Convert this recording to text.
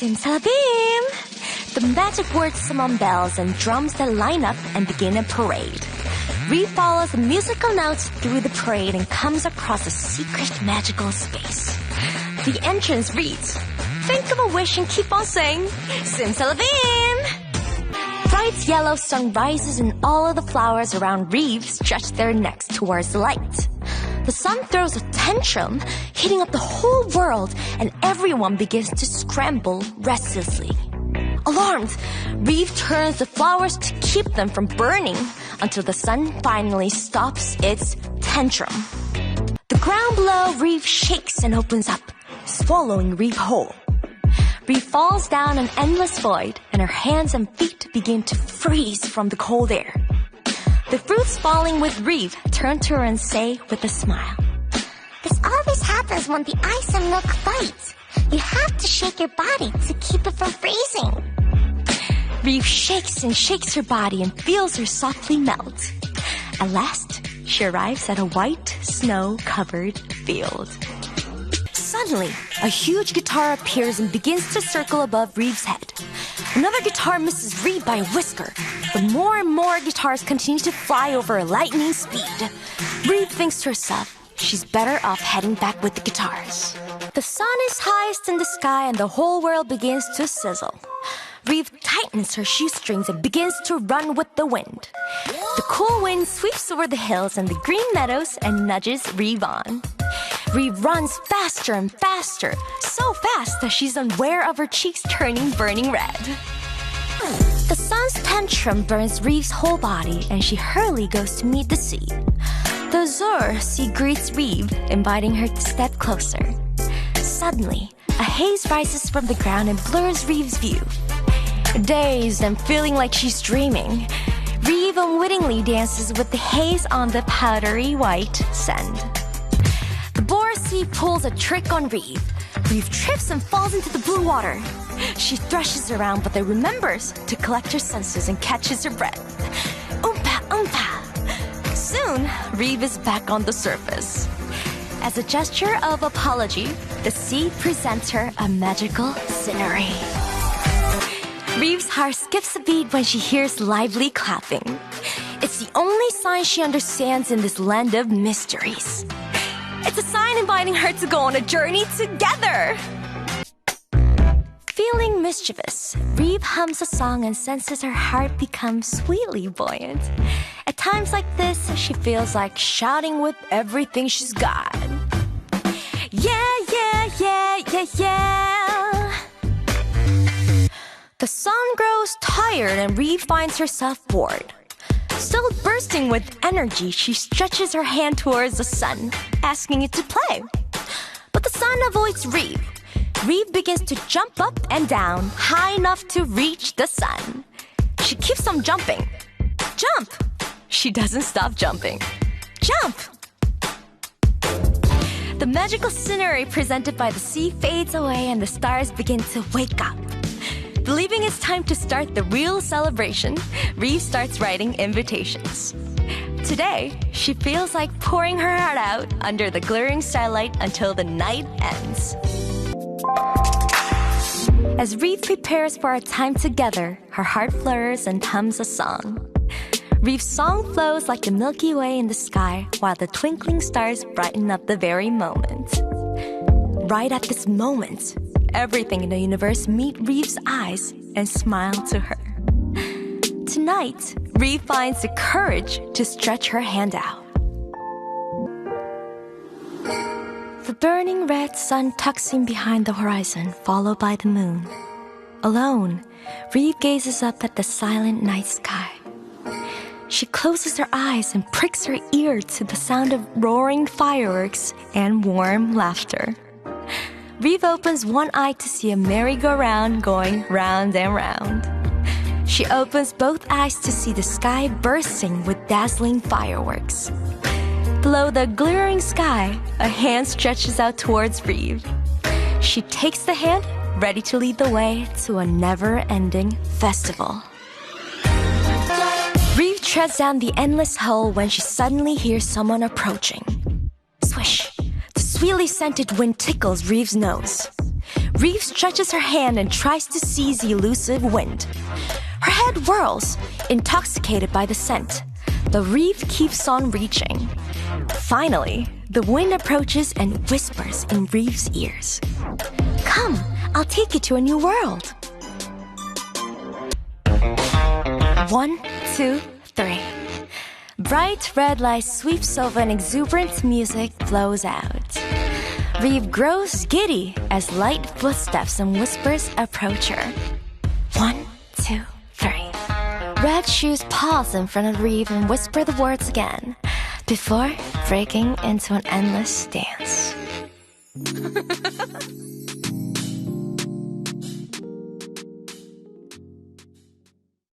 Zimzalabim! The magic words summon bells and drums that line up and begin a parade. Reve follows the musical notes through the parade and comes across a secret magical space. The entrance reads, "Think of a wish and keep on saying, Zimzalabim!" Bright yellow sun rises and all of the flowers around Reve stretch their necks towards the light. The sun throws a tantrum, heating up the whole world, and everyone begins to scramble restlessly. Alarmed, Reve turns the flowers to keep them from burning until the sun finally stops its tantrum. The ground below Reve shakes and opens up, swallowing Reve whole. Reve falls down an endless void, and her hands and feet begin to freeze from the cold air. The fruits falling with Reve turn to her and say with a smile, "This always happens when the ice and milk fight. You have to shake your body to keep it from freezing." Reve shakes and shakes her body and feels her softly melt. At last, she arrives at a white, snow-covered field. Suddenly, a huge guitar appears and begins to circle above Reve's head. Another guitar misses Reve by a whisker, but more and more guitars continue to fly over at lightning speed. Reve thinks to herself, she's better off heading back with the guitars. The sun is highest in the sky and the whole world begins to sizzle. Reve tightens her shoestrings and begins to run with the wind. The cool wind sweeps over the hills and the green meadows and nudges Reve on. Reve runs faster and faster, so fast that she's unaware of her cheeks turning burning red. The sun's tantrum burns Reve's whole body, and she hurriedly goes to meet the sea. The azure sea greets Reve, inviting her to step closer. Suddenly, a haze rises from the ground and blurs Reve's view. Dazed and feeling like she's dreaming, Reve unwittingly dances with the haze on the powdery white sand. The Boar Sea pulls a trick on Reve. Reve trips and falls into the blue water. She thrashes around but then remembers to collect her senses and catches her breath. Oompa, oompa! Soon, Reve is back on the surface. As a gesture of apology, the sea presents her a magical scenery. Reve's heart skips a beat when she hears lively clapping. It's the only sign she understands in this land of mysteries. It's a sign inviting her to go on a journey together! Feeling mischievous, Reve hums a song and senses her heart become sweetly buoyant. At times like this, she feels like shouting with everything she's got. Yeah, yeah, yeah, yeah, yeah! The sun grows tired and Reve finds herself bored. Still bursting with energy, she stretches her hand towards the sun, asking it to play. But the sun avoids Reve. Reve begins to jump up and down, high enough to reach the sun. She keeps on jumping. Jump! She doesn't stop jumping. Jump! The magical scenery presented by the sea fades away and the stars begin to wake up. Believing it's time to start the real celebration, Reve starts writing invitations. Today, she feels like pouring her heart out under the glittering starlight until the night ends. As Reve prepares for our time together, her heart flutters and hums a song. Reve's song flows like the Milky Way in the sky while the twinkling stars brighten up the very moment. Right at this moment, everything in the universe meet Reve's eyes and smile to her. Tonight, Reve finds the courage to stretch her hand out. The burning red sun tucks in behind the horizon, followed by the moon. Alone, Reve gazes up at the silent night sky. She closes her eyes and pricks her ear to the sound of roaring fireworks and warm laughter. Reve opens one eye to see a merry-go-round going round and round. She opens both eyes to see the sky bursting with dazzling fireworks. Below the glittering sky, a hand stretches out towards Reve. She takes the hand, ready to lead the way to a never-ending festival. Reve treads down the endless hall when she suddenly hears someone approaching. Swish! The sweetly scented wind tickles Reve's nose. Reve stretches her hand and tries to seize the elusive wind. Her head whirls, intoxicated by the scent, but Reve keeps on reaching. Finally, the wind approaches and whispers in Reve's ears. "Come, I'll take you to a new world." 1, 2, 3. Bright red light sweeps over and exuberant music flows out. Reve grows giddy as light footsteps and whispers approach her. 1, 2, 3. Red shoes pause in front of Reve and whisper the words again, before breaking into an endless dance.